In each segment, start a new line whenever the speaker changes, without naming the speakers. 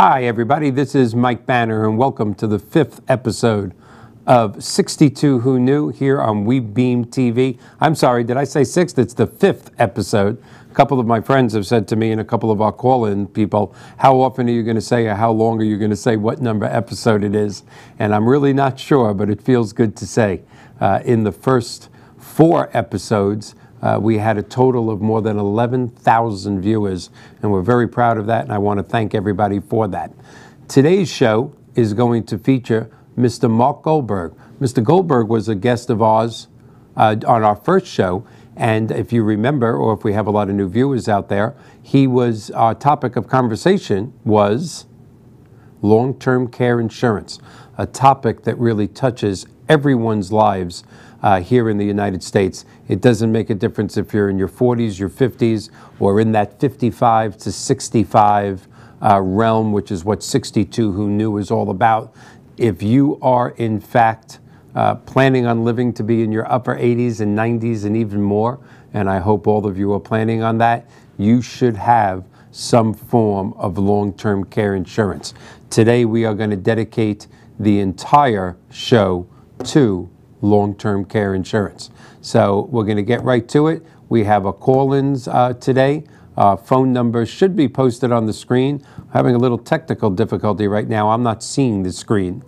Hi, everybody. This is Mike Banner, and welcome to the 5th episode of 62 Who Knew here on WeBeam TV. I'm sorry, did I say 6th? It's the 5th episode. A couple of my friends have said to me, and a couple of our call-in people, how often are you going to say, or how long are you going to say what number episode it is? And I'm really not sure, but it feels good to say. In the first 4 episodes, we had a total of more than 11,000 viewers, and we're very proud of that, and I want to thank everybody for that. Today's show is going to feature Mr. Mark Goldberg. Mr. Goldberg was a guest of ours on our first show, and if you remember, or if we have a lot of new viewers out there, our topic of conversation was long-term care insurance, a topic that really touches everyone's lives here in the United States. It doesn't make a difference if you're in your 40s, your 50s, or in that 55 to 65 realm, which is what 62 Who Knew is all about. If you are, in fact, planning on living to be in your upper 80s and 90s and even more, and I hope all of you are planning on that, you should have some form of long-term care insurance. Today, we are going to dedicate the entire show to long-term care insurance. So we're going to get right to it. We have a call-ins today. Phone number should be posted on the screen. I'm having a little technical difficulty right now. I'm not seeing the screen.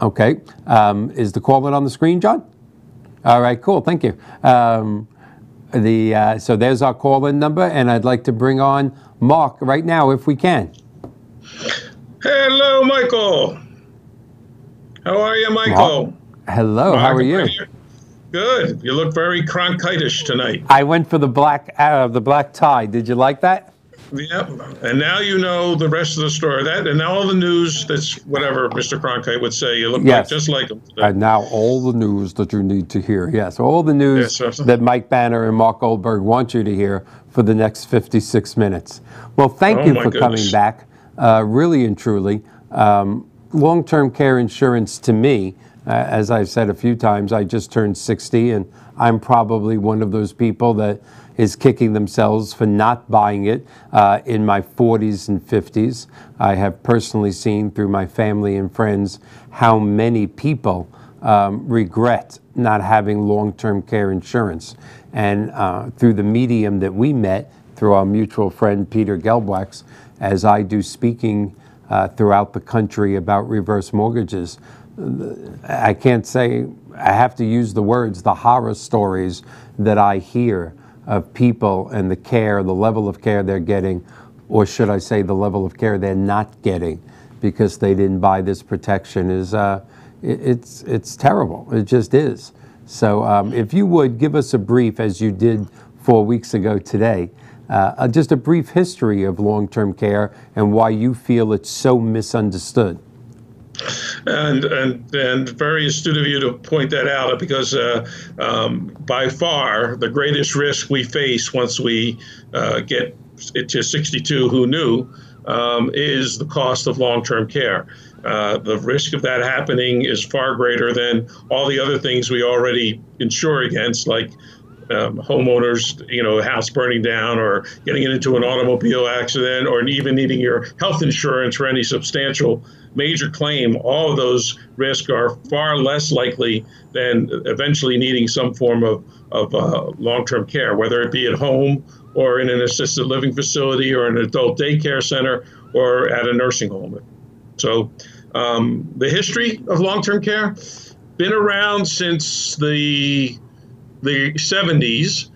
Okay. Is the call-in on the screen, John? All right, cool. Thank you. So there's our call-in number, and I'd like to bring on Mark right now if we can.
Hello, Michael. How are you, Michael?
Mark. Hello, how are you?
Good. You look very Cronkite-ish tonight.
I went for the black tie. Did you like that?
Yep. And now you know the rest of the story. And now all the news that's whatever Mr. Cronkite would say. You look just like him today.
And now all the news that you need to hear. Yes, all the news that Mike Banner and Mark Goldberg want you to hear for the next 56 minutes. Well, thank you for coming back, really and truly. Long-term care insurance to me, as I've said a few times, I just turned 60, and I'm probably one of those people that is kicking themselves for not buying it in my 40s and 50s. I have personally seen through my family and friends how many people regret not having long-term care insurance. And through the medium that we met, through our mutual friend Peter Gelbwax, as I do speaking throughout the country about reverse mortgages, I can't say, I have to use the words, the horror stories that I hear of people and the care, the level of care they're getting, or should I say the level of care they're not getting because they didn't buy this protection is, it's terrible. It just is. So if you would give us a brief, as you did 4 weeks ago today, just a brief history of long-term care and why you feel it's so misunderstood.
And very astute of you to point that out, because by far the greatest risk we face once we get to 62 Who Knew is the cost of long-term care. The risk of that happening is far greater than all the other things we already insure against, like homeowners, house burning down, or getting into an automobile accident, or even needing your health insurance for any substantial major claim. All of those risks are far less likely than eventually needing some form of long-term care, whether it be at home or in an assisted living facility or an adult daycare center or at a nursing home. So the history of long-term care been around since the 70s.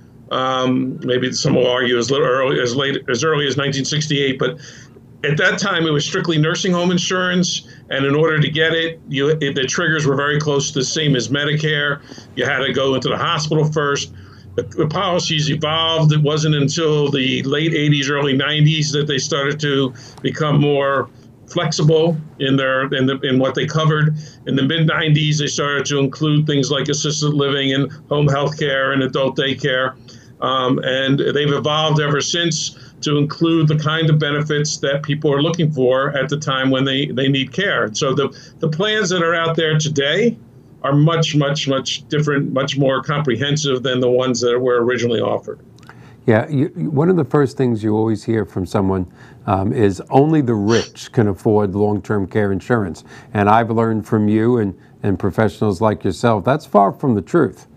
Maybe some will argue as early as 1968, but at that time, it was strictly nursing home insurance, and in order to get it, the triggers were very close to the same as Medicare. You had to go into the hospital first. The policies evolved. It wasn't until the late 80s, early 90s that they started to become more flexible in what they covered. In the mid 90s, they started to include things like assisted living and home health care and adult daycare, and they've evolved ever since to include the kind of benefits that people are looking for at the time when they need care. So the plans that are out there today are much, much, much different, much more comprehensive than the ones that were originally offered.
Yeah, one of the first things you always hear from someone is only the rich can afford long-term care insurance. And I've learned from you and professionals like yourself, that's far from the truth.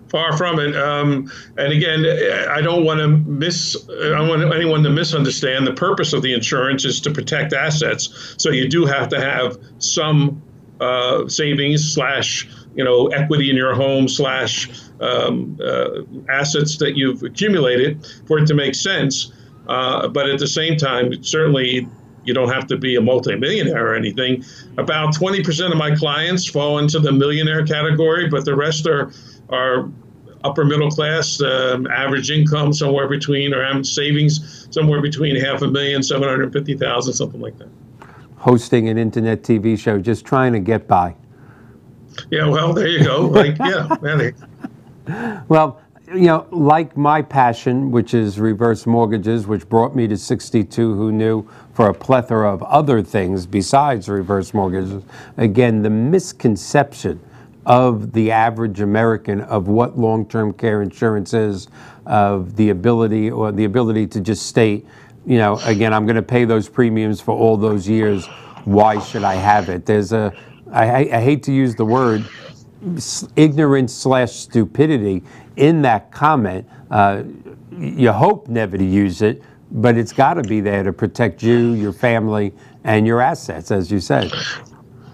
Far from it. And again, I don't want anyone to misunderstand. The purpose of the insurance is to protect assets. So you do have to have some savings slash equity in your home slash assets that you've accumulated for it to make sense. But at the same time, certainly you don't have to be a multimillionaire or anything. About 20% of my clients fall into the millionaire category, but the rest are upper middle class, average income somewhere between, or savings somewhere between $500,000, 750,000, something like that.
Hosting an internet TV show, just trying to get by.
Yeah, well, there you go.
Well, like my passion, which is reverse mortgages, which brought me to 62 Who Knew for a plethora of other things besides reverse mortgages. Again, the misconception of the average American of what long-term care insurance is, of the ability to just state, again, I'm going to pay those premiums for all those years. Why should I have it? I hate to use the word ignorance slash stupidity in that comment. You hope never to use it, but it's got to be there to protect you, your family, and your assets, as you said.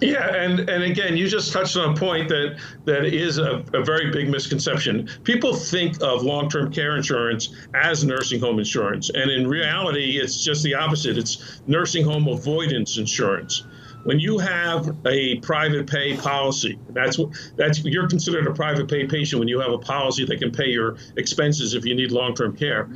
Yeah, and again, you just touched on a point that is a very big misconception. People think of long-term care insurance as nursing home insurance, and in reality, it's just the opposite. It's nursing home avoidance insurance. When you have a private pay policy, you're considered a private pay patient when you have a policy that can pay your expenses if you need long-term care.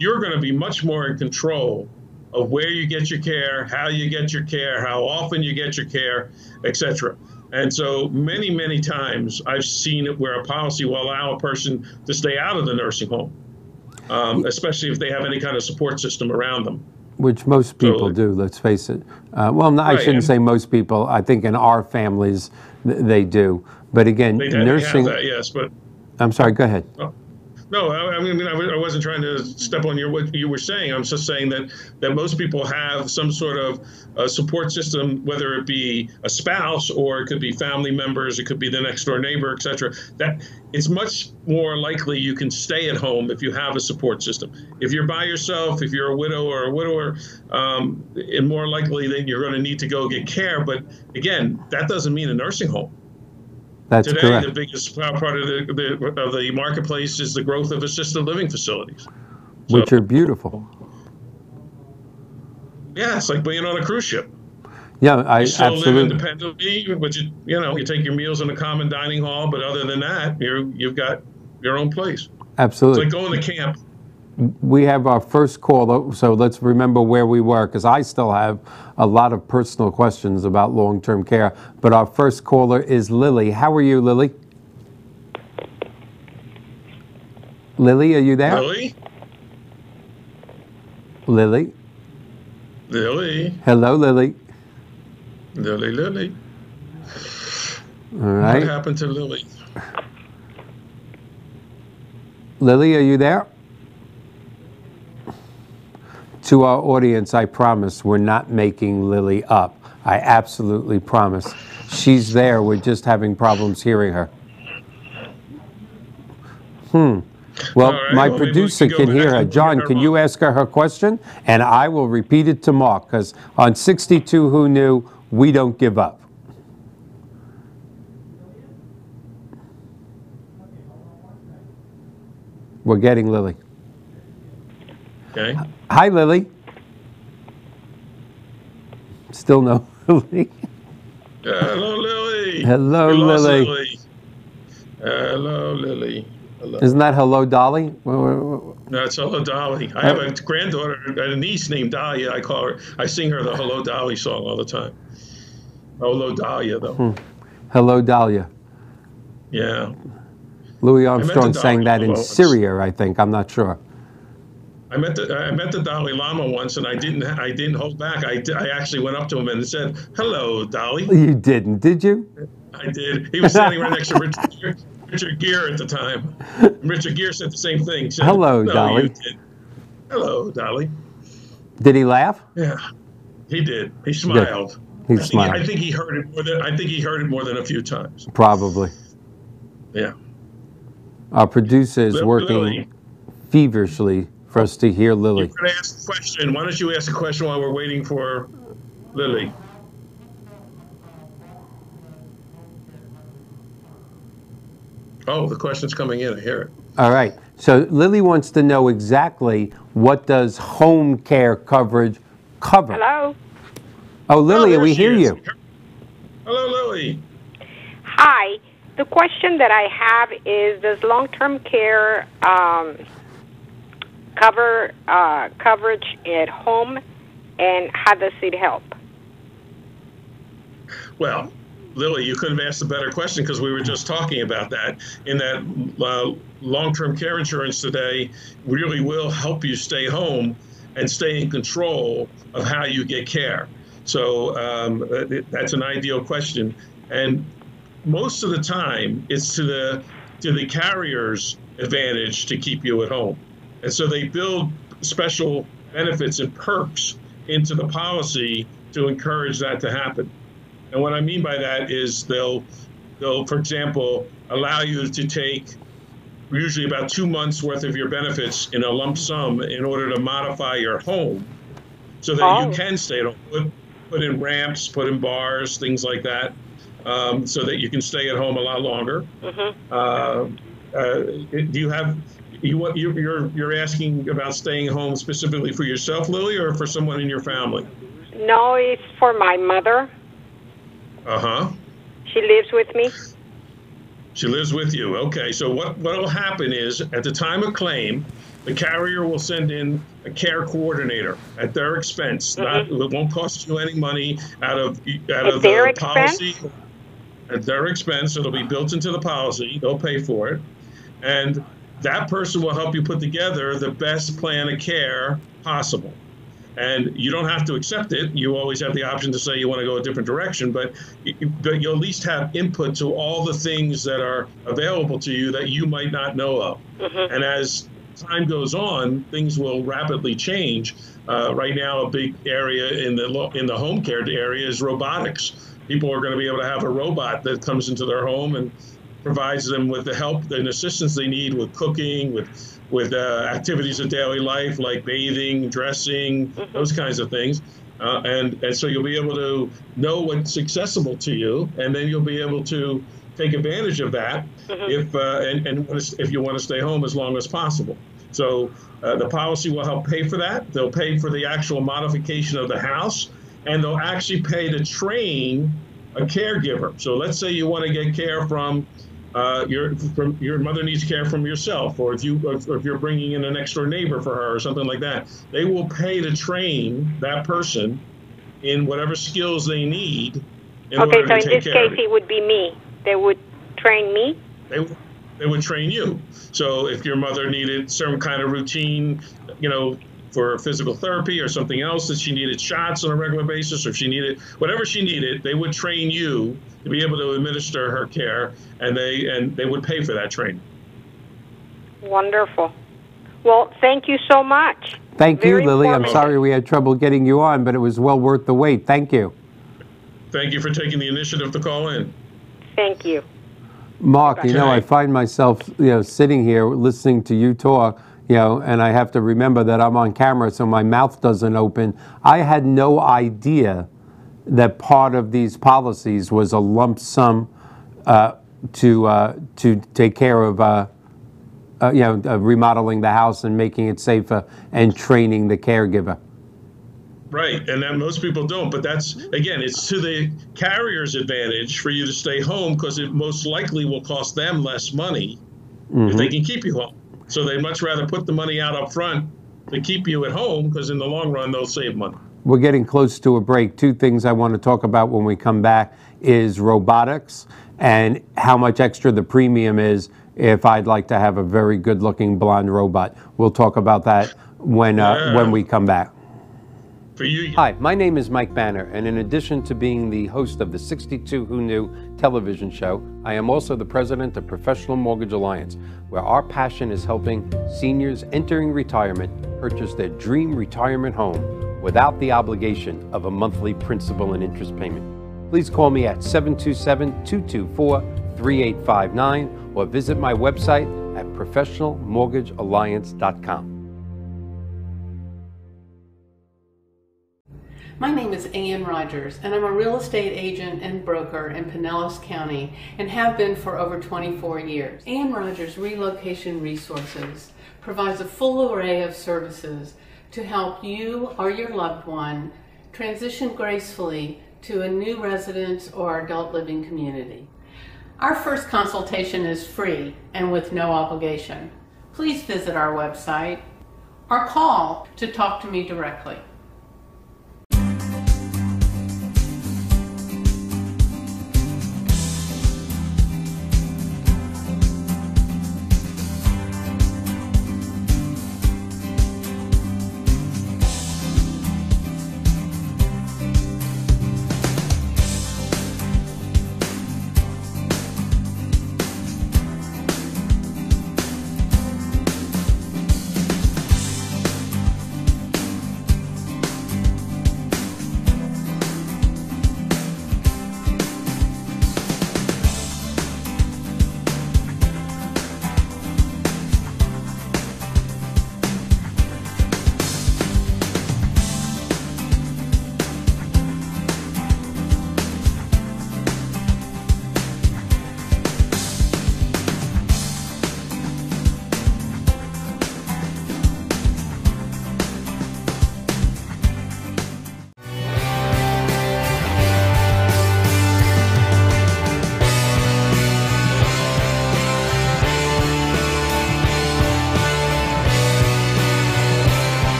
You're going to be much more in control of where you get your care, how you get your care, how often you get your care, etc. And so many, many times I've seen it where a policy will allow a person to stay out of the nursing home, especially if they have any kind of support system around them.
Which most people do, let's face it. Well, no, I shouldn't say most people. I think in our families, they do. But again, nursing...
Have that, yes, but...
I'm sorry, go ahead.
Oh. No, I wasn't trying to step on what you were saying. I'm just saying that most people have some sort of support system, whether it be a spouse or it could be family members, it could be the next door neighbor, et cetera. That it's much more likely you can stay at home if you have a support system. If you're by yourself, if you're a widow or a widower, and more likely then you're going to need to go get care. But again, that doesn't mean a nursing home.
That's
Today,
correct.
the biggest part of the marketplace is the growth of assisted living facilities,
which are beautiful.
Yeah, it's like being on a cruise ship.
Yeah,
you still
absolutely
live independently, but you take your meals in a common dining hall. But other than that, you've got your own place.
Absolutely.
It's like going to camp.
We have our first call, so let's remember where we were, because I still have a lot of personal questions about long-term care. But our first caller is Lily. How are you, Lily? Lily, are you there?
Lily?
Lily?
Lily?
Hello, Lily.
Lily.
All right.
What happened to Lily?
Lily, are you there? To our audience, I promise we're not making Lily up. I absolutely promise. She's there. We're just having problems hearing her. Well,
right,
my producer can hear her. John, can you ask her question? And I will repeat it to Mark, because on 62 Who Knew, we don't give up. We're getting Lily.
Okay.
Hi, Lily. Still no Lily.
Hello, Lily.
Hello, Lily.
Hello, Lily. Hello.
Isn't that Hello, Dolly?
No, it's Hello, Dolly. I have a granddaughter, a niece named Dahlia. I call her. I sing her the Hello, Dolly song all the time. Hello, Dahlia, though.
Hello, Dahlia.
Yeah.
Louis Armstrong sang that in Syria, I think. I'm not sure.
I met the Dalai Lama once, and I didn't hold back. I actually went up to him and said, "Hello, Dolly."
You didn't, did you?
I did. He was standing right next to Richard. Richard Gere at the time. Richard Gere said the same thing. Said,
Hello,
no,
Dolly.
You did. Hello, Dolly.
Did he laugh?
Yeah, he did. He smiled.
He smiled.
I think he heard it more than a few times.
Probably.
Yeah.
Our producer is working
Lily,
feverishly for us to hear Lily.
you're going to ask a question. Why don't you ask a question while we're waiting for Lily? Oh, the question's coming in. I hear it.
All right. So Lily wants to know exactly what does home care coverage cover?
Hello.
Oh, Lily,
there
we
she
hear
is.
you.
Hello, Lily.
Hi. The question that I have is, does long-term care cover coverage at home, and how does it help?
Well, Lily, you couldn't have asked a better question, because we were just talking about that. In that long-term care insurance today really will help you stay home and stay in control of how you get care. So that's an ideal question. And most of the time, it's to the carrier's advantage to keep you at home. And so they build special benefits and perks into the policy to encourage that to happen. And what I mean by that is they'll, for example, allow you to take usually about 2 months worth of your benefits in a lump sum in order to modify your home so that you can stay at home. Put in ramps, put in bars, things like that, so that you can stay at home a lot longer. Do you have, you're asking about staying home specifically for yourself, Lily, or for someone in your family?
No, it's for my mother.
Uh-huh.
She lives with me.
She lives with you. Okay, so what will happen is, at the time of claim, the carrier will send in a care coordinator at their expense. It won't cost you any money out of the policy. At their expense, it'll be built into the policy. They'll pay for it, and that person will help you put together the best plan of care possible. And you don't have to accept it. You always have the option to say you want to go a different direction, but you'll at least have input to all the things that are available to you that you might not know of. And as time goes on, things will rapidly change. Right now, a big area in the home care area is robotics. People are going to be able to have a robot that comes into their home and provides them with the help and assistance they need with cooking, with activities of daily life like bathing, dressing, those kinds of things. And so you'll be able to know what's accessible to you, and then you'll be able to take advantage of that if you want to stay home as long as possible. So the policy will help pay for that. They'll pay for the actual modification of the house, and they'll actually pay to train a caregiver. So let's say you want to get care from your mother needs care from yourself, or if you're bringing in an next door neighbor for her or something like that, they will pay to train that person in whatever skills they need in order to take care of you.
Okay, so in this case, it would be me. They would train me?
They would train you. So if your mother needed some kind of routine, for physical therapy or something else, that she needed shots on a regular basis, or if she needed whatever she needed, they would train you to be able to administer her care, and they would pay for that training.
Wonderful. Well, thank you so much.
Thank you, Lily. I'm sorry we had trouble getting you on, but it was well worth the wait. Thank you.
Thank you for taking the initiative to call in.
Thank you.
Mark, I find myself, sitting here listening to you talk, and I have to remember that I'm on camera so my mouth doesn't open. I had no idea that part of these policies was a lump sum to take care of, remodeling the house and making it safer and training the caregiver.
Right, and that most people don't, but that's, again, it's to the carrier's advantage for you to stay home, because it most likely will cost them less money if they can keep you home. So they'd much rather put the money out up front to keep you at home, because in the long run, they'll save money.
We're getting close to a break. Two things I want to talk about when we come back is robotics and how much extra the premium is if I'd like to have a very good-looking blonde robot. We'll talk about that when we come back.
For you.
Hi, my name is Mike Banner, and in addition to being the host of the 62 Who Knew television show, I am also the president of Professional Mortgage Alliance, where our passion is helping seniors entering retirement purchase their dream retirement home without the obligation of a monthly principal and interest payment. Please call me at 727-224-3859 or visit my website at professionalmortgagealliance.com.
My name is Ann Rogers, and I'm a real estate agent and broker in Pinellas County and have been for over 24 years. Ann Rogers Relocation Resources provides a full array of services to help you or your loved one transition gracefully to a new residence or adult living community. Our first consultation is free and with no obligation. Please visit our website or call to talk to me directly.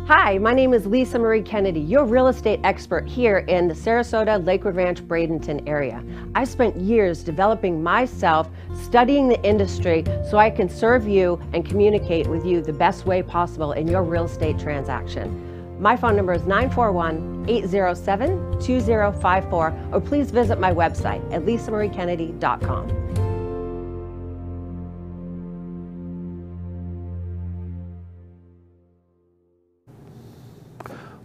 Hi, my name is Lisa Marie Kennedy, your real estate expert here in the Sarasota, Lakewood Ranch, Bradenton area. I spent years developing myself, studying the industry so I can serve you and communicate with you the best way possible in your real estate transaction. My phone number is 941-807-2054, or please visit my website at lisamariekennedy.com.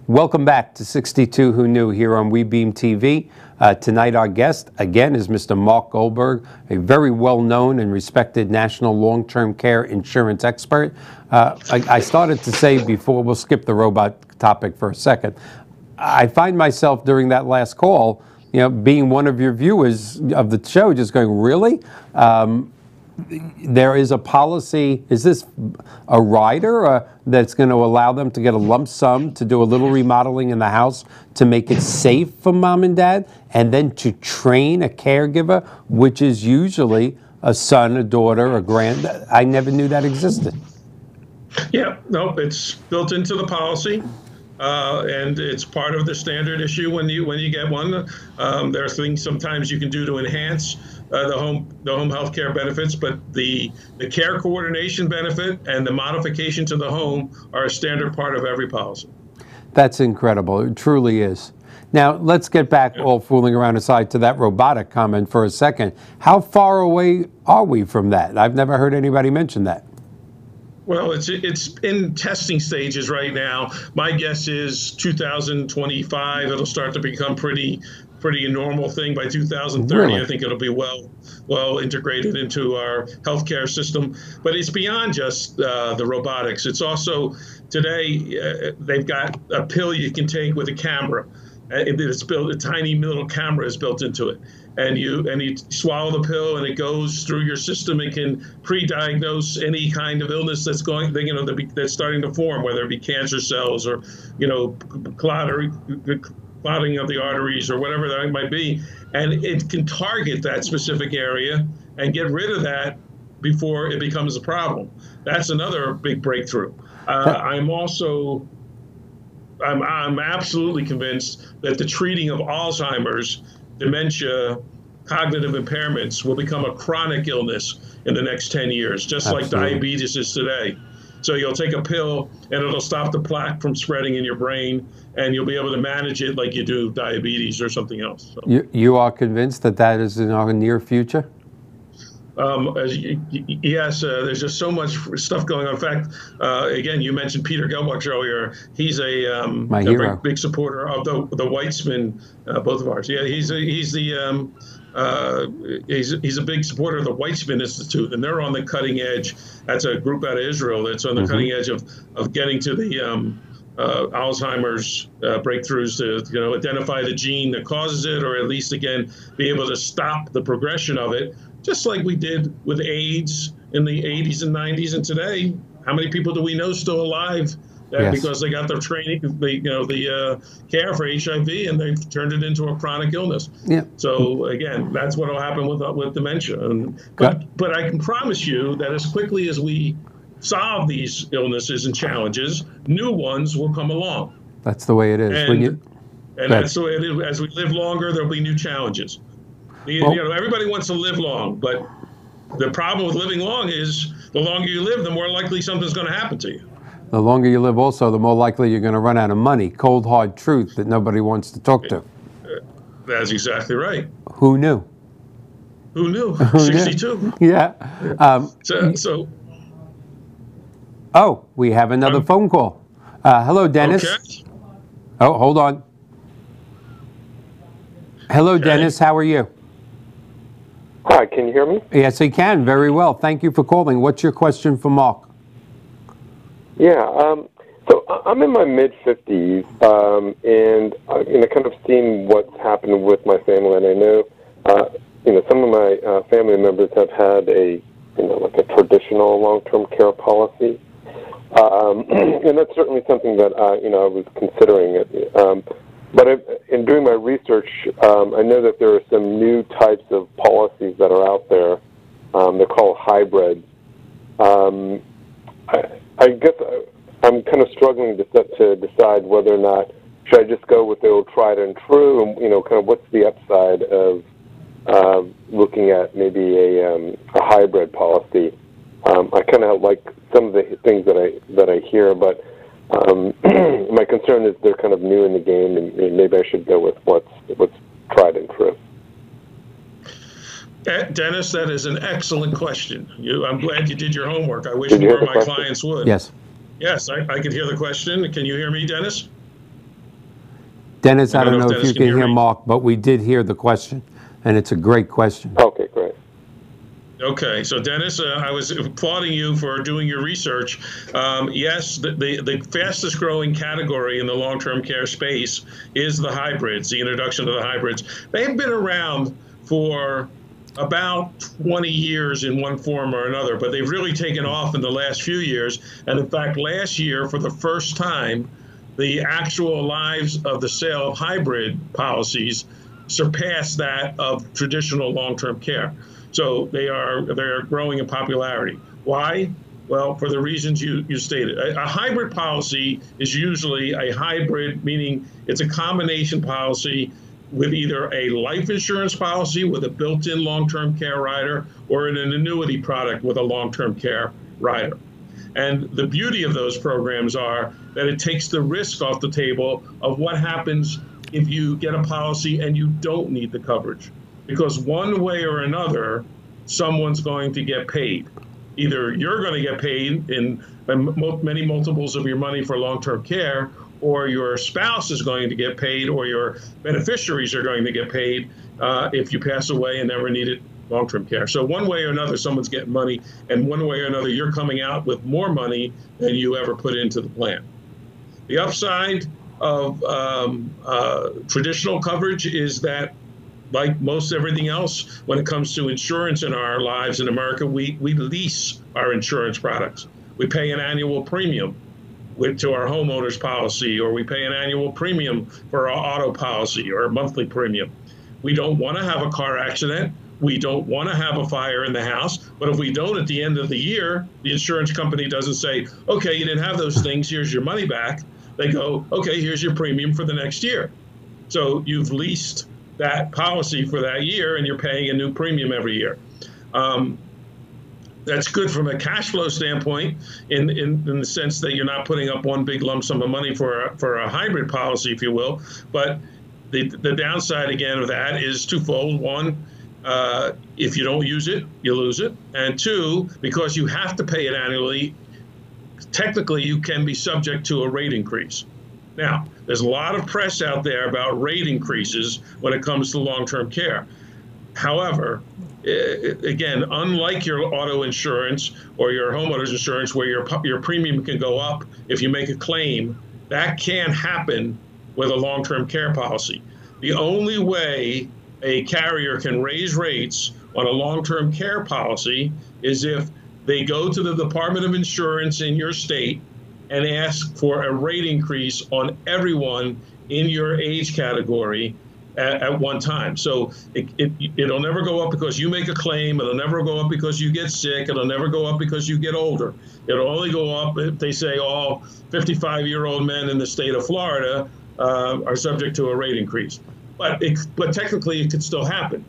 Welcome back to 62 Who Knew here on WeBeam TV. Tonight our guest, again, is Mr. Mark Goldberg, a very well-known and respected national long-term care insurance expert. I started to say before, we'll skip the robot topic for a second, I find myself during that last call, you know, being one of your viewers of the show, just going, really? There is a policy, is this a rider that's going to allow them to get a lump sum to do a little remodeling in the house to make it safe for mom and dad, and then to train a caregiver, which is usually a son, a daughter, a I never knew that existed.
Yeah, no, it's built into the policy. And it's part of the standard issue when you get one. There are things sometimes you can do to enhance the home health care benefits, but the care coordination benefit and the modification to the home are a standard part of every policy.
That's incredible. It truly is. Now, let's get back, all fooling around aside, to that robotic comment for a second. How far away are we from that? I've never heard anybody mention that.
Well, it's in testing stages right now. My guess is 2025, it'll start to become pretty normal thing. By 2030, really? I think it'll be well integrated into our healthcare system. But it's beyond just the robotics. It's also, today, they've got a pill you can take with a camera. It's built, a tiny little camera is built into it. And you swallow the pill, and it goes through your system. It can pre-diagnose any kind of illness that's that's starting to form, whether it be cancer cells or, clotting of the arteries or whatever that might be. And it can target that specific area and get rid of that before it becomes a problem. That's another big breakthrough. I'm absolutely convinced that the treating of Alzheimer's, dementia, cognitive impairments will become a chronic illness in the next 10 years, just like diabetes is today. So you'll take a pill and it'll stop the plaque from spreading in your brain, and you'll be able to manage it like you do diabetes or something else. So.
You are convinced that that is in our near future?
Yes, there's just so much stuff going on. In fact, again, you mentioned Peter Goldberg earlier. He's a big supporter of the Weitzman, both of ours. Yeah, he's a big supporter of the Weitzman Institute, and they're on the cutting edge. That's a group out of Israel that's on the cutting edge of getting to the Alzheimer's breakthroughs to identify the gene that causes it, or at least again be able to stop the progression of it. Just like we did with AIDS in the 80s and 90s, and today, how many people do we know still alive because they got their training, the care for HIV, and they've turned it into a chronic illness. Yeah. So again, that's what will happen with dementia. But I can promise you that as quickly as we solve these illnesses and challenges, new ones will come along.
That's the way it is.
And that's the way it is. As we live longer, there'll be new challenges. Everybody wants to live long, but the problem with living long is the longer you live, the more likely something's going to happen to you.
The longer you live also, the more likely you're going to run out of money. Cold, hard truth that nobody wants to talk to.
That's exactly right.
Who knew?
Who knew? 62.
Yeah. Oh, we have another phone call. Hello, Dennis.
Okay.
Oh, hold on. Hello, Dennis. How are you?
Hi, can you hear me?
Yes, I can. Very well. Thank you for calling. What's your question for Mark?
Yeah, so I'm in my mid-50s, and kind of seeing what's happened with my family, and I know, some of my family members have had a traditional long-term care policy, and that's certainly something that I was considering. But in doing my research, I know that there are some new types of policies that are out there. They're called hybrids. I guess I'm kind of struggling to decide whether or not should I just go with the old tried and true, and kind of what's the upside of looking at maybe a hybrid policy. I kind of like some of the things that I hear, but my concern is they're kind of new in the game, and maybe I should go with what's tried and true.
Dennis, that is an excellent question. I'm glad you did your homework. I wish more of my clients would.
Yes.
Yes, I could hear the question. Can you hear me, Dennis?
Dennis, I don't know if you can hear Mark, but we did hear the question, and it's a great question.
Okay, great.
Okay, so Dennis, I was applauding you for doing your research. Yes, the fastest growing category in the long-term care space is the hybrids, the introduction of the hybrids. They've been around for about 20 years in one form or another, but they've really taken off in the last few years. And in fact, last year, for the first time, the actual lives of the sale of hybrid policies surpassed that of traditional long-term care. So they're growing in popularity. Why? Well, for the reasons you stated. A hybrid policy is usually a hybrid, meaning it's a combination policy with either a life insurance policy with a built-in long-term care rider or an annuity product with a long-term care rider. And the beauty of those programs are that it takes the risk off the table of what happens if you get a policy and you don't need the coverage. Because one way or another, someone's going to get paid. Either you're going to get paid in many multiples of your money for long-term care, or your spouse is going to get paid, or your beneficiaries are going to get paid if you pass away and never needed long-term care. So one way or another, someone's getting money, and one way or another, you're coming out with more money than you ever put into the plan. The upside of traditional coverage is that, like most everything else, when it comes to insurance in our lives in America, we lease our insurance products. We pay an annual premium to our homeowner's policy, or we pay an annual premium for our auto policy or a monthly premium. We don't want to have a car accident, we don't want to have a fire in the house, but if we don't at the end of the year, the insurance company doesn't say, okay, you didn't have those things, here's your money back. They go, okay, here's your premium for the next year. So you've leased that policy for that year and you're paying a new premium every year. That's good from a cash flow standpoint in the sense that you're not putting up one big lump sum of money for a hybrid policy, if you will. But the downside, again, of that is twofold. One, if you don't use it, you lose it. And two, because you have to pay it annually, technically you can be subject to a rate increase. Now, there's a lot of press out there about rate increases when it comes to long-term care. However, again, unlike your auto insurance or your homeowner's insurance where your premium can go up if you make a claim, that can't happen with a long-term care policy. The only way a carrier can raise rates on a long-term care policy is if they go to the Department of Insurance in your state and ask for a rate increase on everyone in your age category at one time. So it'll never go up because you make a claim. It'll never go up because you get sick. It'll never go up because you get older. It'll only go up if they say all 55-year-old men in the state of Florida are subject to a rate increase. But technically, it could still happen.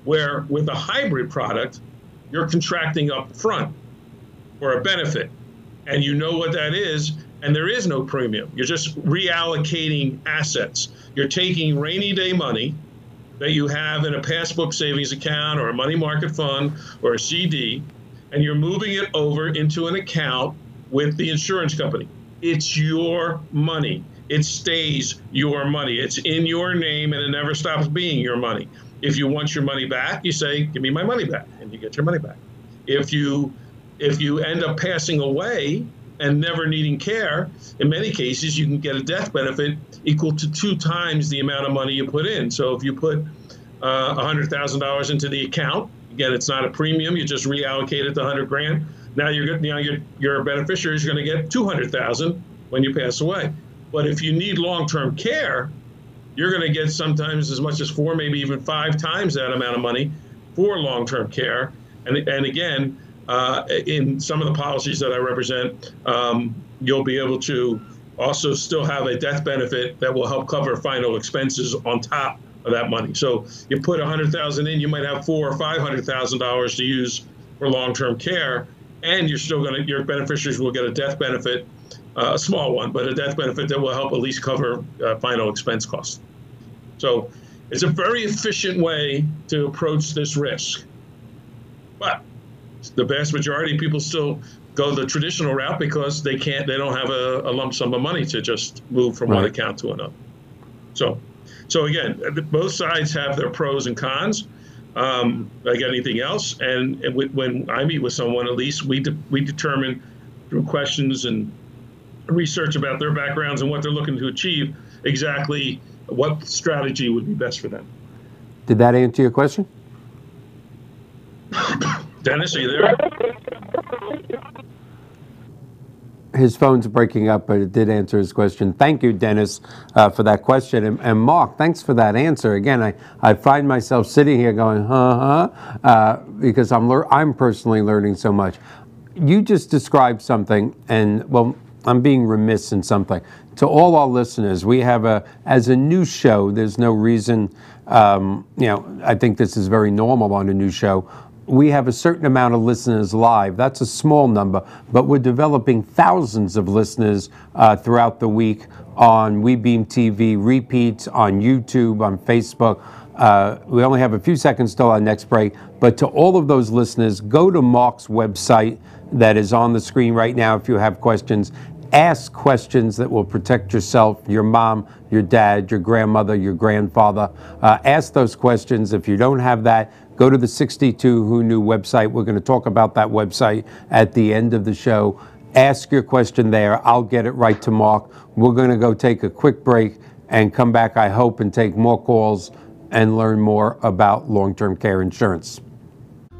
Where with a hybrid product, you're contracting up front for a benefit, and you know what that is, and there is no premium. You're just reallocating assets. You're taking rainy day money that you have in a passbook savings account or a money market fund or a CD, and you're moving it over into an account with the insurance company. It's your money. It stays your money. It's in your name, and it never stops being your money. If you want your money back, you say, give me my money back, and you get your money back. If you end up passing away and never needing care, in many cases, you can get a death benefit equal to 2 times the amount of money you put in. So if you put $100,000 into the account, again, it's not a premium, you just reallocate it to 100 grand. Now your beneficiary is going to get 200,000 when you pass away. But if you need long-term care, you're going to get sometimes as much as 4, maybe even 5 times that amount of money for long-term care. And again, in some of the policies that I represent, you'll be able to also still have a death benefit that will help cover final expenses on top of that money. So you put $100,000 in, you might have $400,000 or $500,000 to use for long-term care, and you're still your beneficiaries will get a death benefit, a small one, but a death benefit that will help at least cover final expense costs. So it's a very efficient way to approach this risk. But the vast majority of people still go the traditional route because they don't have a lump sum of money to just move from one account to another. So again, both sides have their pros and cons, like anything else. And when I meet with someone, at least we determine through questions and research about their backgrounds and what they're looking to achieve, exactly what strategy would be best for them.
Did that answer your question?
Dennis, are you there?
His phone's breaking up, but it did answer his question. Thank you, Dennis, for that question. And Mark, thanks for that answer. Again, I find myself sitting here going, because I'm personally learning so much. You just described something, and well, I'm being remiss in something. To all our listeners, we have as a news show, there's no reason, I think this is very normal on a news show. We have a certain amount of listeners live. That's a small number, but we're developing thousands of listeners throughout the week on WeBeam TV, repeats on YouTube, on Facebook. We only have a few seconds till our next break, but to all of those listeners, go to Mark's website that is on the screen right now if you have questions. Ask questions that will protect yourself, your mom, your dad, your grandmother, your grandfather. Ask those questions. If you don't have that, go to the 62 Who Knew website. We're going to talk about that website at the end of the show. Ask your question there. I'll get it right to Mark. We're going to go take a quick break and come back, I hope, and take more calls and learn more about long-term care insurance.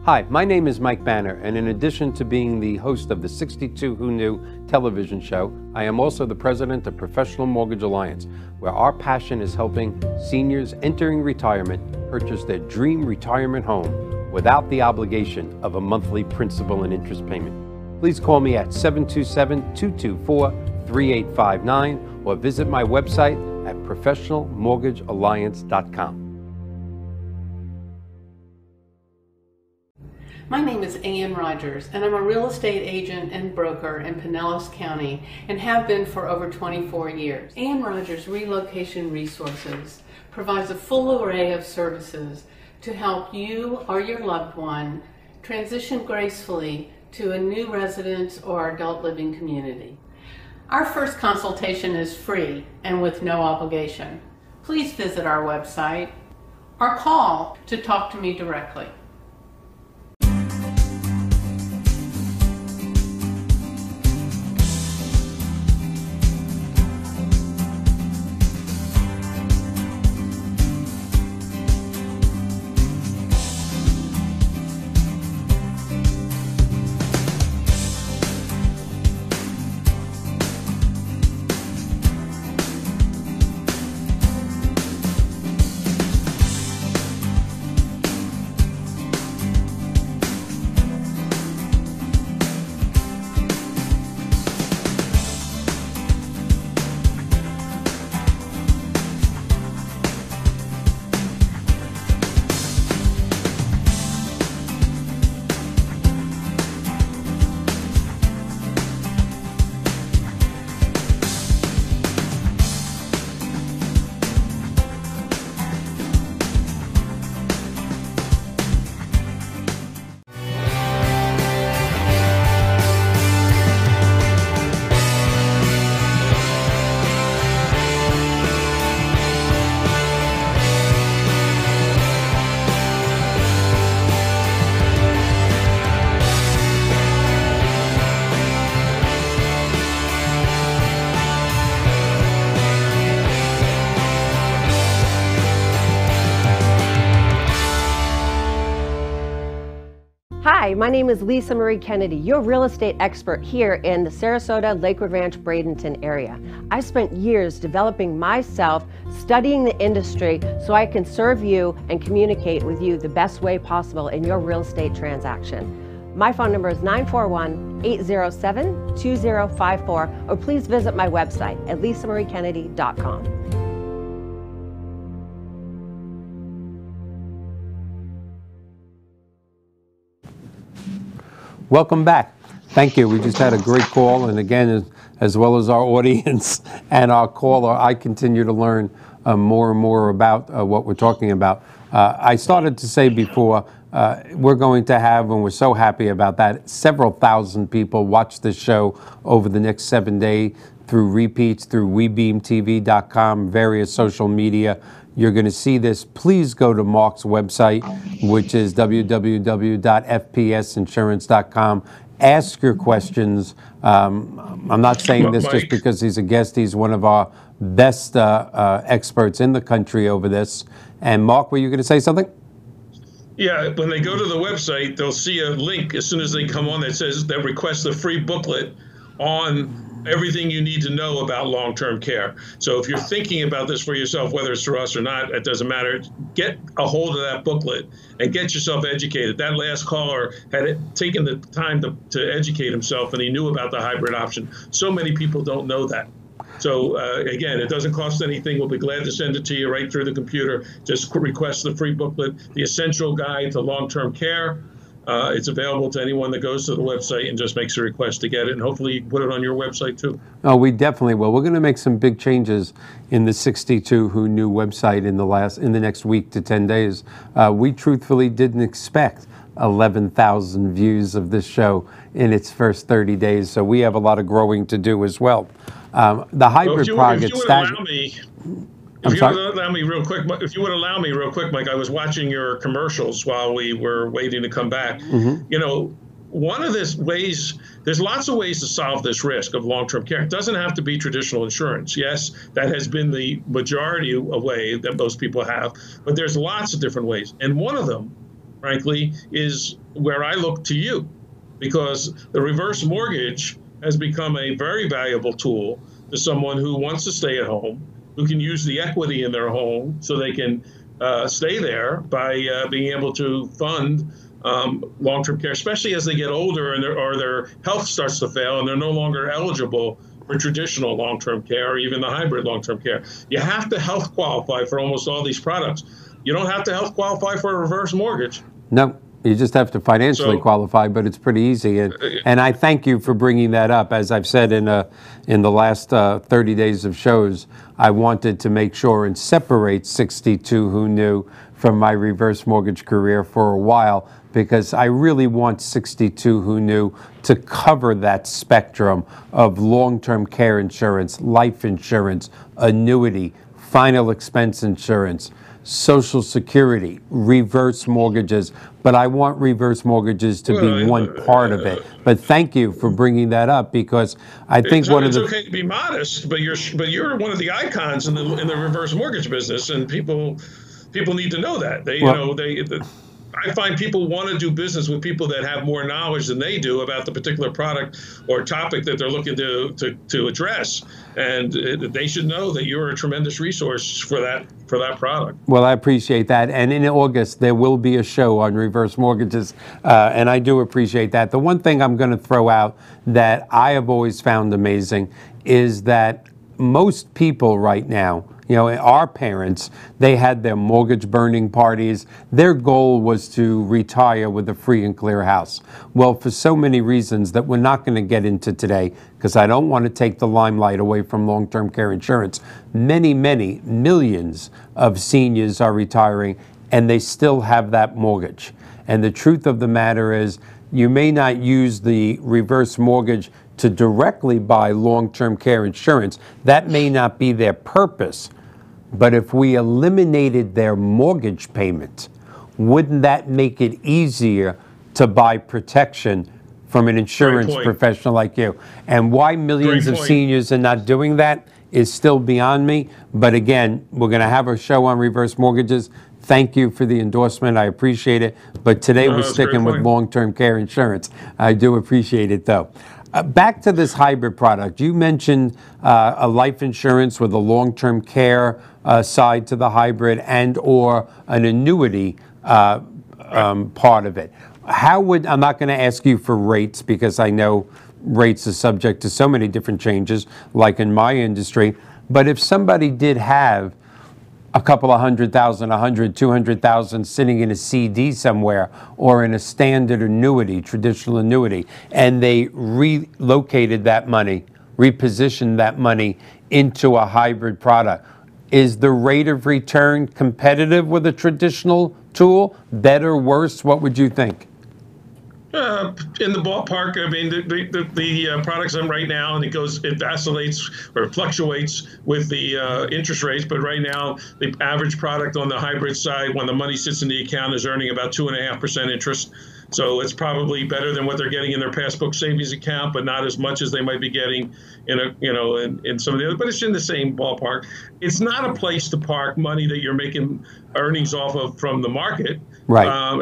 Hi, my name is Mike Banner, and in addition to being the host of the 62 Who Knew television show, I am also the president of Professional Mortgage Alliance, where our passion is helping seniors entering retirement purchase their dream retirement home without the obligation of a monthly principal and interest payment. Please call me at 727-224-3859 or visit my website at professionalmortgagealliance.com.
My name is Ann Rogers, and I'm a real estate agent and broker in Pinellas County and have been for over 24 years. Ann Rogers Relocation Resources provides a full array of services to help you or your loved one transition gracefully to a new residence or adult living community. Our first consultation is free and with no obligation. Please visit our website or call to talk to me directly.
Hi, my name is Lisa Marie Kennedy, your real estate expert here in the Sarasota, Lakewood Ranch, Bradenton area. I spent years developing myself, studying the industry so I can serve you and communicate with you the best way possible in your real estate transaction. My phone number is 941-807-2054, or please visit my website at lisamariekennedy.com.
Welcome back. Thank you. We just had a great call, and again, as well as our audience and our caller, I continue to learn more and more about what we're talking about. I started to say before, we're going to have, and we're so happy about that, several thousand people watch this show over the next 7 days through repeats, through WeBeamTV.com, various social media. You're going to see this. Please go to Mark's website, which is www.fpsinsurance.com. Ask your questions. I'm not saying this just because he's a guest. He's one of our best experts in the country over this. And Mark, were you going to say something?
Yeah, when they go to the website, they'll see a link as soon as they come on that says that requests a free booklet on everything you need to know about long-term care. So if you're thinking about this for yourself, whether it's through us or not, it doesn't matter. Get a hold of that booklet and get yourself educated. That last caller had taken the time to educate himself, and he knew about the hybrid option. So many people don't know that. So again, it doesn't cost anything. We'll be glad to send it to you right through the computer. Just request the free booklet, The Essential Guide to Long-Term Care. It's available to anyone that goes to the website and just makes a request to get it, and hopefully you put it on your website too.
Oh, we definitely will. We're going to make some big changes in the 62 Who Knew website in the next week to 10 days. We truthfully didn't expect 11,000 views of this show in its first 30 days, so we have a lot of growing to do as well. The hybrid project.
If you would allow me real quick, Mike, I was watching your commercials while we were waiting to come back. Mm-hmm. You know, one of there's lots of ways to solve this risk of long-term care. It doesn't have to be traditional insurance. Yes, that has been the majority of way that most people have, but there's lots of different ways. And one of them frankly, is where I look to you, because the reverse mortgage has become a very valuable tool to someone who wants to stay at home, who can use the equity in their home so they can stay there by being able to fund long-term care, especially as they get older and their health starts to fail and they're no longer eligible for traditional long-term care or even the hybrid long-term care. You have to health qualify for almost all these products. You don't have to health qualify for a reverse mortgage.
No, you just have to financially qualify, but it's pretty easy. And I thank you for bringing that up. As I've said in the last 30 days of shows, I wanted to make sure and separate 62 Who Knew from my reverse mortgage career for a while, because I really want 62 Who Knew to cover that spectrum of long-term care insurance, life insurance, annuity, final expense insurance, Social Security, reverse mortgages, but I want reverse mortgages to be one part of it. But thank you for bringing that up, because I think
it's okay to be modest, but you're one of the icons in the reverse mortgage business, and people need to know that. I find people want to do business with people that have more knowledge than they do about the particular product or topic that they're looking to address, and they should know that you're a tremendous resource for that product.
Well, I appreciate that, and in August there will be a show on reverse mortgages, and I do appreciate that. The one thing I'm going to throw out that I have always found amazing is that most people right now, our parents, they had their mortgage burning parties. Their goal was to retire with a free and clear house. Well, for so many reasons that we're not going to get into today, because I don't want to take the limelight away from long-term care insurance, many, many millions of seniors are retiring and they still have that mortgage. And the truth of the matter is, you may not use the reverse mortgage to directly buy long-term care insurance. That may not be their purpose. But if we eliminated their mortgage payment, wouldn't that make it easier to buy protection from an insurance professional like you? And why millions of seniors are not doing that is still beyond me. But again, we're going to have a show on reverse mortgages. Thank you for the endorsement. I appreciate it. But today we're sticking with long-term care insurance. I do appreciate it, though. Back to this hybrid product. You mentioned a life insurance with a long-term care side to the hybrid and or an annuity part of it. I'm not going to ask you for rates, because I know rates are subject to so many different changes, like in my industry. But if somebody did have a couple of $100,000, $100,000, $200,000 sitting in a CD somewhere or in a standard annuity, traditional annuity, and they relocated that money, repositioned that money into a hybrid product, is the rate of return competitive with a traditional tool? Better, worse? What would you think?
In the ballpark. I mean, the products I'm right now, and it vacillates or fluctuates with the interest rates. But right now, the average product on the hybrid side, when the money sits in the account, is earning about 2.5% interest. So it's probably better than what they're getting in their passbook savings account, but not as much as they might be getting in some of the other. But it's in the same ballpark. It's not a place to park money that you're making earnings off of from the market.
Right.
At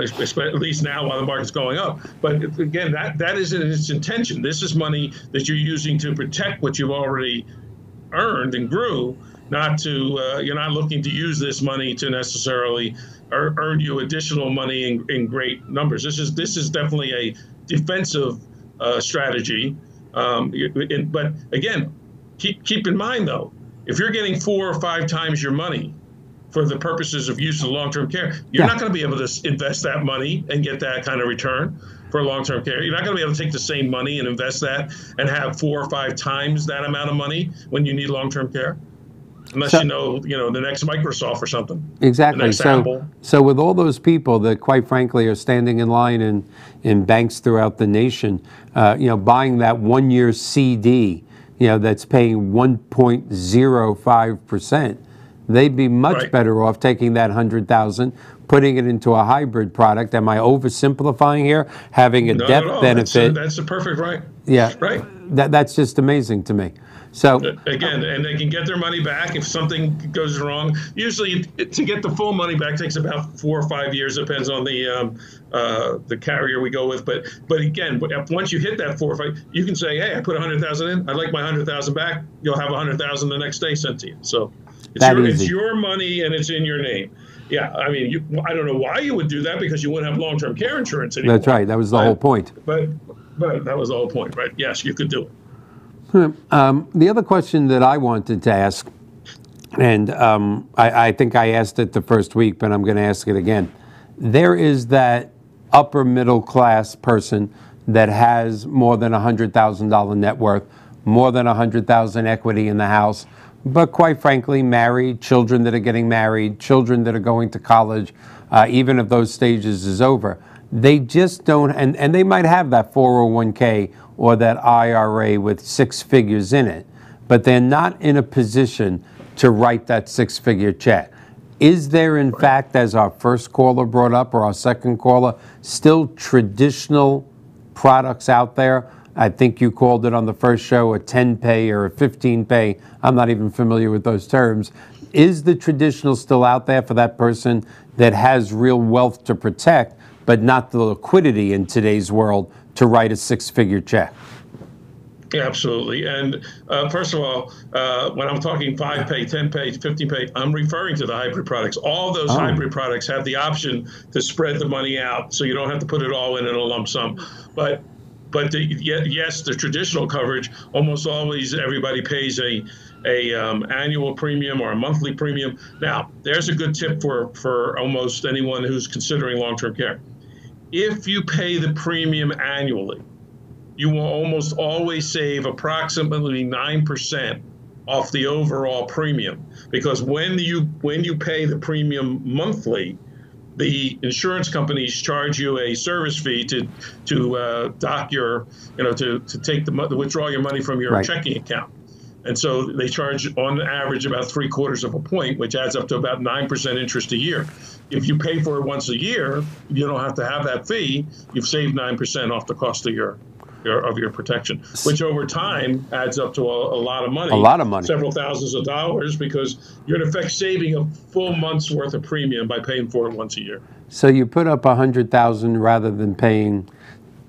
least now while the market's going up. But again, that isn't its intention. This is money that you're using to protect what you've already earned and grew, not to, you're not looking to use this money to necessarily earn you additional money in great numbers. This is definitely a defensive strategy. But again, keep in mind though, if you're getting 4 or 5 times your money for the purposes of use of long-term care, you're not going to be able to invest that money and get that kind of return for long-term care. You're not going to be able to take the same money and invest that and have 4 or 5 times that amount of money when you need long-term care, unless you know the next Microsoft or something.
Exactly. So with all those people that, quite frankly, are standing in line in banks throughout the nation, buying that 1-year CD, that's paying 1.05%. They'd be much better off taking that $100,000, putting it into a hybrid product. Am I oversimplifying here? Having a death benefit.
That's the perfect right.
Yeah.
Right.
that's just amazing to me. So
again, and they can get their money back if something goes wrong. Usually, to get the full money back takes about 4 or 5 years. Depends on the carrier we go with. But again, once you hit that 4 or 5, you can say, "Hey, I put 100,000 in. I'd like my 100,000 back." You'll have 100,000 the next day sent to you. So it's your money and it's in your name. Yeah, I mean, I don't know why you would do that, because you wouldn't have long-term care insurance anymore.
That's right. That was the whole point.
But that was the whole point, right? Yes, you could do it.
The other question that I wanted to ask, and I think I asked it the first week, but I'm going to ask it again. There is that upper middle class person that has more than $100,000 net worth, more than $100,000 equity in the house, but quite frankly, married, children that are getting married, children that are going to college, even if those stages is over. They just don't, and they might have that 401k or that IRA with 6 figures in it, but they're not in a position to write that 6-figure check. Is there, in fact, as our first caller brought up, or our second caller, still traditional products out there? I think you called it on the first show a 10-pay or a 15-pay. I'm not even familiar with those terms. Is the traditional still out there for that person that has real wealth to protect, but not the liquidity in today's world to write a 6-figure check?
Yeah, absolutely. And first of all, when I'm talking 5-pay, 10-pay, 15-pay, I'm referring to the hybrid products. All those hybrid products have the option to spread the money out, so you don't have to put it all in a lump sum. But yes, the traditional coverage, almost always everybody pays a annual premium or a monthly premium. Now, there's a good tip for almost anyone who's considering long-term care. If you pay the premium annually, you will almost always save approximately 9% off the overall premium, because when you pay the premium monthly, the insurance companies charge you a service fee to dock your, to take to withdraw your money from your checking account. And so they charge on average about 3/4 point, which adds up to about 9% interest a year. If you pay for it once a year, you don't have to have that fee. You've saved 9% off the cost of your protection, which over time adds up to a lot of money.
A lot of money.
Several thousands of dollars, because you're in effect saving a full month's worth of premium by paying for it once a year.
So you put up $100,000 rather than paying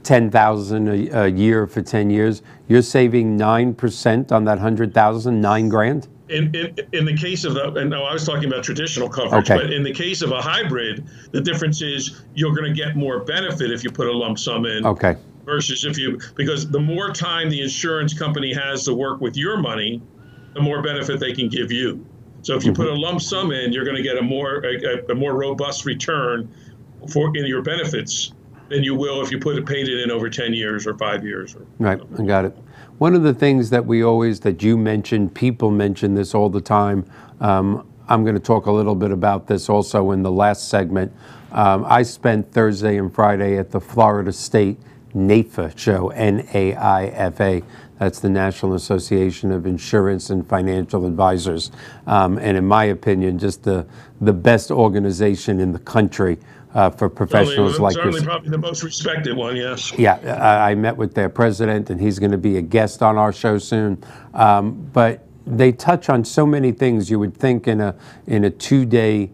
$10,000 a year for 10 years. You're saving 9% on that $100,000, $9,000.
In the case of and no, I was talking about traditional coverage, but in the case of a hybrid, the difference is you're going to get more benefit if you put a lump sum in.
Okay.
Versus because the more time the insurance company has to work with your money, the more benefit they can give you. So if you put a lump sum in, you're going to get a more robust return in your benefits than you will if you paid it in over 10 years or 5 years.
Right, I got it. One of the things that that you mentioned, people mention this all the time. I'm going to talk a little bit about this also in the last segment. I spent Thursday and Friday at the Florida State NAIFA show, NAIFA. That's the National Association of Insurance and Financial Advisors. And in my opinion, just the best organization in the country for professionals like
certainly
yourself.
Probably the most respected one, yes.
Yeah, I met with their president, and he's going to be a guest on our show soon. But they touch on so many things you would think in a 2-day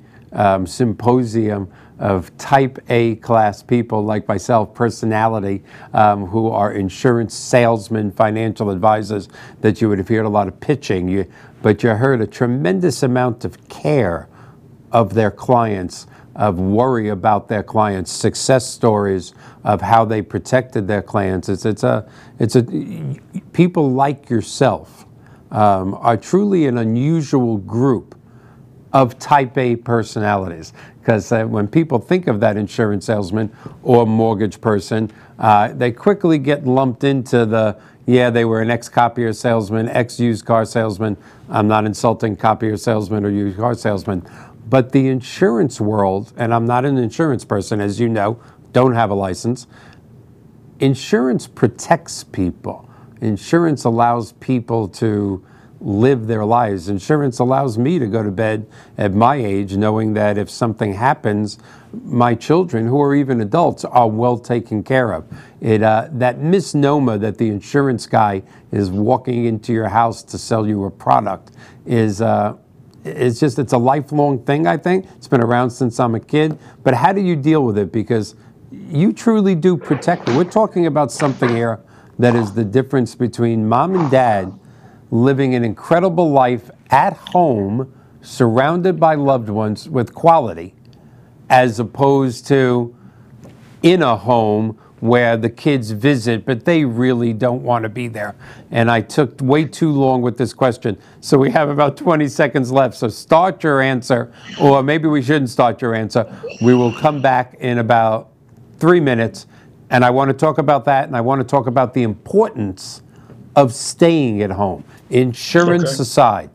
symposium of type A class people like myself, personality, who are insurance salesmen, financial advisors, that you would have heard a lot of pitching. But you heard a tremendous amount of care of their clients, of worry about their clients, success stories of how they protected their clients. People like yourself are truly an unusual group of type A personalities, because when people think of that insurance salesman or mortgage person, they quickly get lumped into they were an ex-copier salesman, ex-used car salesman. I'm not insulting copier salesman or used car salesman, but the insurance world, and I'm not an insurance person, as you know, don't have a license. Insurance protects people. Insurance allows people to live their lives. Insurance allows me to go to bed at my age knowing that if something happens, my children, who are even adults, are well taken care of. That misnomer that the insurance guy is walking into your house to sell you a product is it's a lifelong thing, I think. It's been around since I'm a kid. But how do you deal with it? Because you truly do protect it. We're talking about something here that is the difference between mom and dad living an incredible life at home, surrounded by loved ones with quality, as opposed to in a home where the kids visit, but they really don't want to be there. And I took way too long with this question, so we have about 20 seconds left. So start your answer, or maybe we shouldn't start your answer. We will come back in about 3 minutes, and I want to talk about that, and I want to talk about the importance of staying at home. Insurance aside,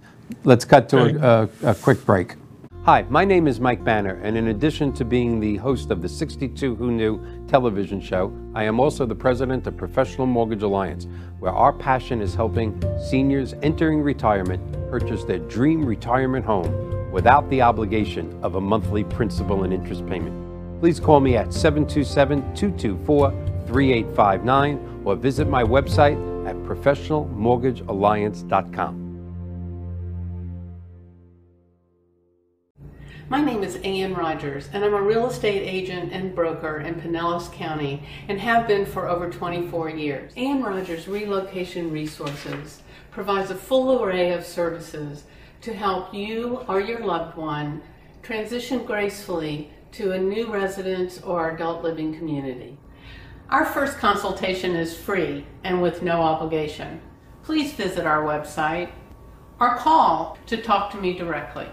let's cut to a quick break. Hi, my name is Mike Banner, and in addition to being the host of the 62 Who Knew television show, I am also the president of Professional Mortgage Alliance, where our passion is helping seniors entering retirement purchase their dream retirement home without the obligation of a monthly principal and interest payment. Please call me at 727-224-3859 or visit my website at professionalmortgagealliance.com.
My name is Ann Rogers, and I'm a real estate agent and broker in Pinellas County and have been for over 24 years. Ann Rogers Relocation Resources provides a full array of services to help you or your loved one transition gracefully to a new residence or adult living community. Our first consultation is free and with no obligation. Please visit our website or call to talk to me directly.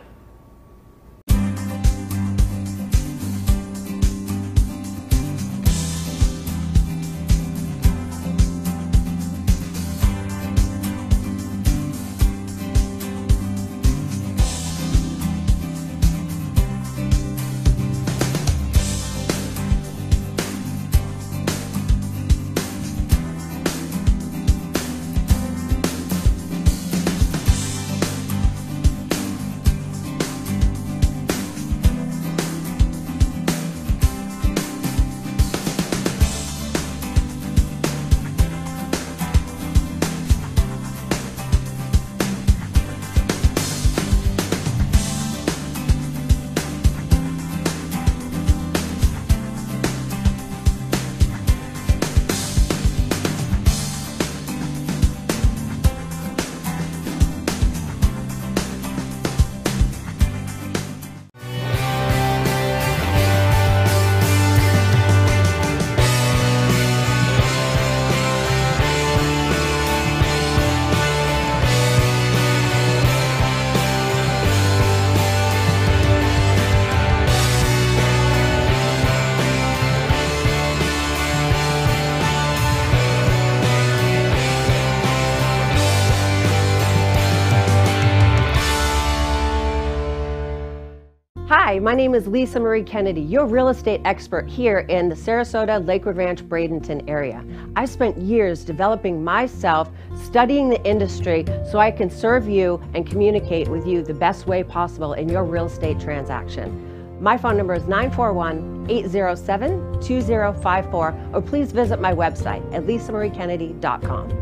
Hi, my name is Lisa Marie Kennedy, your real estate expert here in the Sarasota, Lakewood Ranch, Bradenton area. I spent years developing myself, studying the industry so I can serve you and communicate with you the best way possible in your real estate transaction. My phone number is 941-807-2054, or please visit my website at lisamariekennedy.com.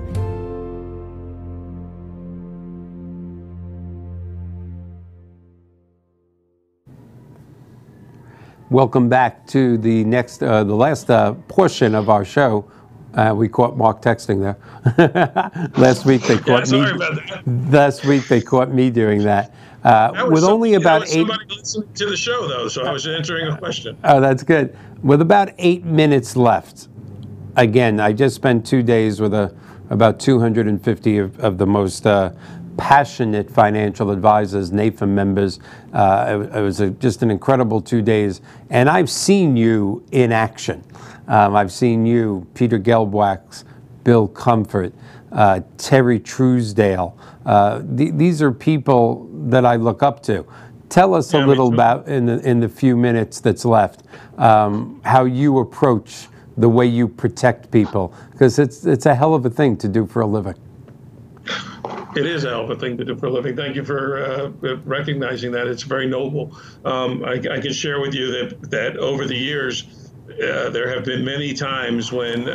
Welcome back to the last portion of our show. We caught Mark texting there. Last week they caught me.
Sorry about that.
Last week they caught me doing that. With only about
somebody listening to the show though, so I was answering a question.
Oh, that's good. With about 8 minutes left. Again, I just spent 2 days with about 250 of the most passionate financial advisors, NAFM members. It was just an incredible 2 days. And I've seen you in action. I've seen you, Peter Gelbwax, Bill Comfort, Terry Truesdale. These are people that I look up to. Tell us a little about, in the few minutes that's left, how you approach the way you protect people, because it's a hell of a thing to do for a living.
It is a hell of a thing to do for a living. Thank you for recognizing that. It's very noble. I can share with you that over the years, there have been many times when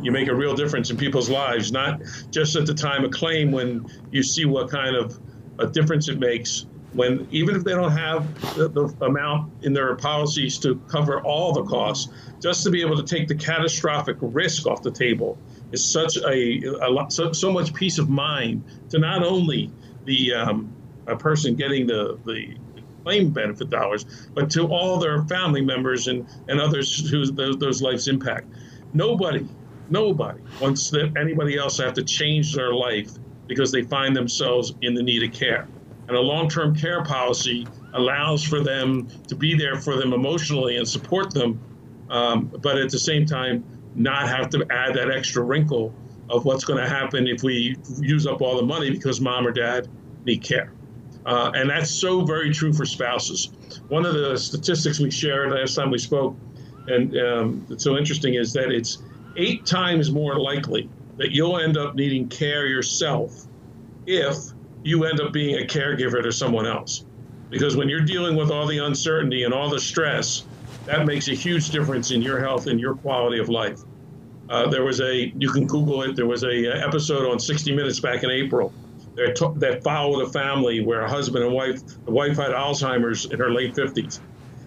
you make a real difference in people's lives, not just at the time of claim when you see what kind of a difference it makes, when even if they don't have the amount in their policies to cover all the costs, just to be able to take the catastrophic risk off the table is such so much peace of mind to not only the a person getting the claim benefit dollars, but to all their family members and others who those lives impact. Nobody wants that anybody else have to change their life because they find themselves in the need of care. And a long-term care policy allows for them to be there for them emotionally and support them, but at the same time, not have to add that extra wrinkle of what's going to happen if we use up all the money because mom or dad need care. And that's so very true for spouses. One of the statistics we shared last time we spoke, and it's so interesting, is that it's 8 times more likely that you'll end up needing care yourself if you end up being a caregiver to someone else. Because when you're dealing with all the uncertainty and all the stress, that makes a huge difference in your health and your quality of life. You can Google it, there was a episode on 60 Minutes back in April that followed a family where a husband and wife, the wife had Alzheimer's in her late 50s.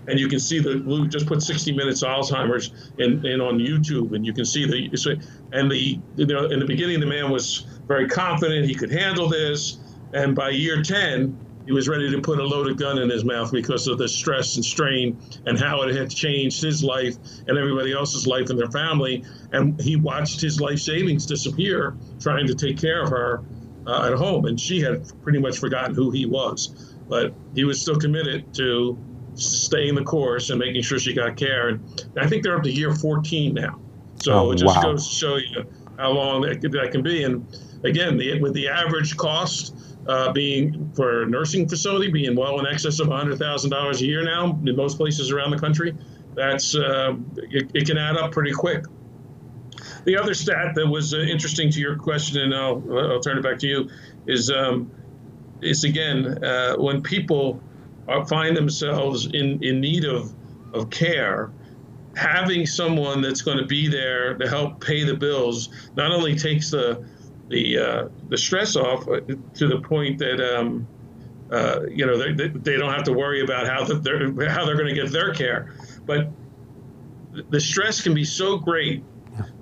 And you can see just put 60 Minutes Alzheimer's in on YouTube, and you can see in the beginning, the man was very confident he could handle this. And by year 10, he was ready to put a loaded gun in his mouth because of the stress and strain and how it had changed his life and everybody else's life and their family. And he watched his life savings disappear trying to take care of her at home. And she had pretty much forgotten who he was. But he was still committed to staying the course and making sure she got care. And I think they're up to year 14 now. So it just goes to show you how long that can be. And again, with the average cost being for a nursing facility being well in excess of $100,000 a year now in most places around the country, that's it can add up pretty quick. The other stat that was interesting to your question, and I'll turn it back to you, is again when people find themselves in need of care, having someone that's going to be there to help pay the bills not only takes the stress off to the point that they don't have to worry about how they're going to get their care, but the stress can be so great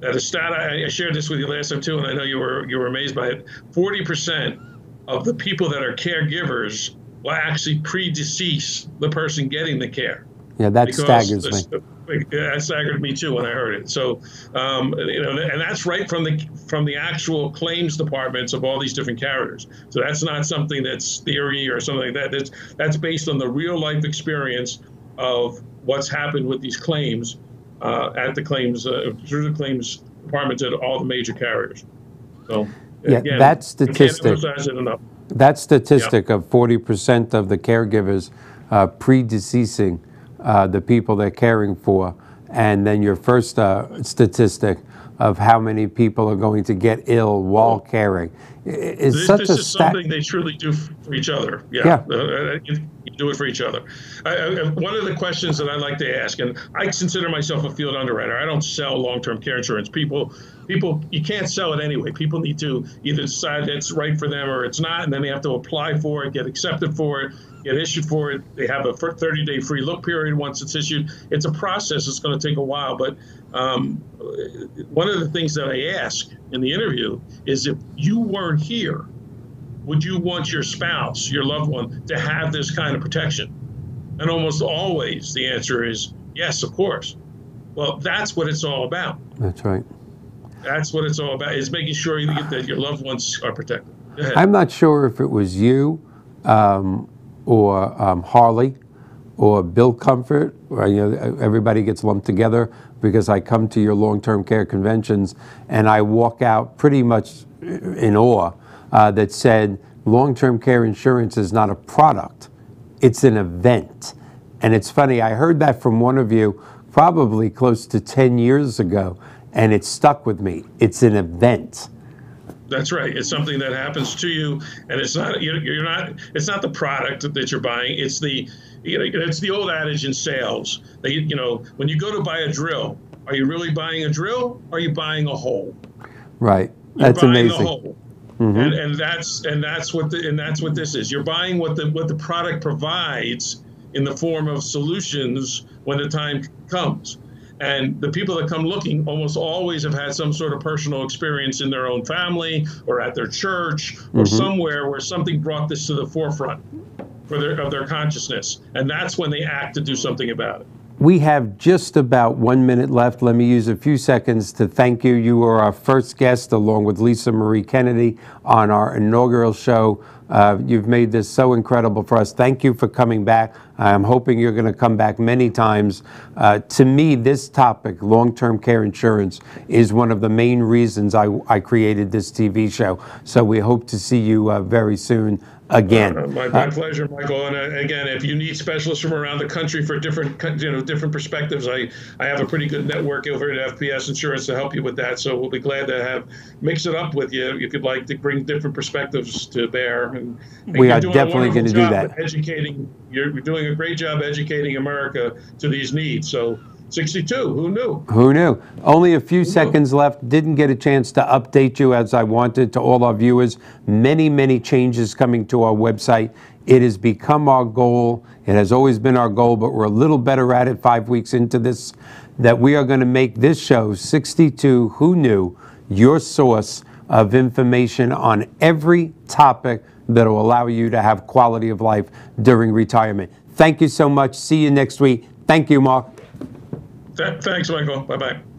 that a stat I shared this with you last time too, and I know you were amazed by it. 40% of the people that are caregivers will actually predecease the person getting the care.
Yeah, that staggers me.
That staggered me too when I heard it. So, and that's right from the actual claims departments of all these different carriers. So that's not something that's theory or something like that. That's based on the real life experience of what's happened with these claims at the claims through the claims departments at all the major carriers. So
yeah,
again,
that statistic.
I can't emphasize it enough.
That statistic of 40% of the caregivers predeceasing the people they're caring for, and then your first statistic of how many people are going to get ill while caring is such a
This is something they truly do for each other. Yeah. You do it for each other. One of the questions that I like to ask, and I consider myself a field underwriter. I don't sell long-term care insurance. People, you can't sell it anyway. People need to either decide it's right for them or it's not, and then they have to apply for it, get accepted for it, get issued for it. They have a 30-day free look period once it's issued. It's a process. It's going to take a while. But one of the things that I ask in the interview is, if you weren't here, would you want your spouse, your loved one, to have this kind of protection? And almost always the answer is yes, of course. Well, that's what it's all about.
That's right.
That's what it's all about, is making sure that your loved ones are protected. Go ahead.
I'm not sure if it was you or Harley or Bill Comfort, or everybody gets lumped together because I come to your long-term care conventions and I walk out pretty much in awe that said long-term care insurance is not a product, it's an event. And it's funny, I heard that from one of you probably close to 10 years ago, and it stuck with me. It's an event.
That's right. It's something that happens to you, and it's not you're not. It's not the product that you're buying. It's the it's the old adage in sales. When you go to buy a drill, are you really buying a drill? Or are you buying a hole?
Right.
You're
That's
buying
amazing.
the hole. And that's what this is. You're buying what the product provides in the form of solutions when the time comes. And the people that come looking almost always have had some sort of personal experience in their own family or at their church or somewhere where something brought this to the forefront of their consciousness. And that's when they act to do something about it.
We have just about 1 minute left. Let me use a few seconds to thank you. You were our first guest, along with Lisa Marie Kennedy, on our inaugural show. You've made this so incredible for us. Thank you for coming back. I'm hoping you're going to come back many times. To me, this topic, long-term care insurance, is one of the main reasons I created this TV show. So we hope to see you very soon again.
My pleasure, Michael. And again, if you need specialists from around the country for different perspectives, I have a pretty good network over at FPS Insurance to help you with that. So we'll be glad to mix it up with you if you'd like to bring different perspectives to bear. And
we are definitely going to do that.
You're doing a great job educating America to these needs. So 62, who knew?
Who knew? Only a few seconds left. Didn't get a chance to update you as I wanted to all our viewers. Many, many changes coming to our website. It has become our goal. It has always been our goal, but we're a little better at it 5 weeks into this, that we are going to make this show, 62 Who Knew, your source of information on every topic that will allow you to have quality of life during retirement. Thank you so much. See you next week. Thank you, Mark.
Thanks, Michael. Bye-bye.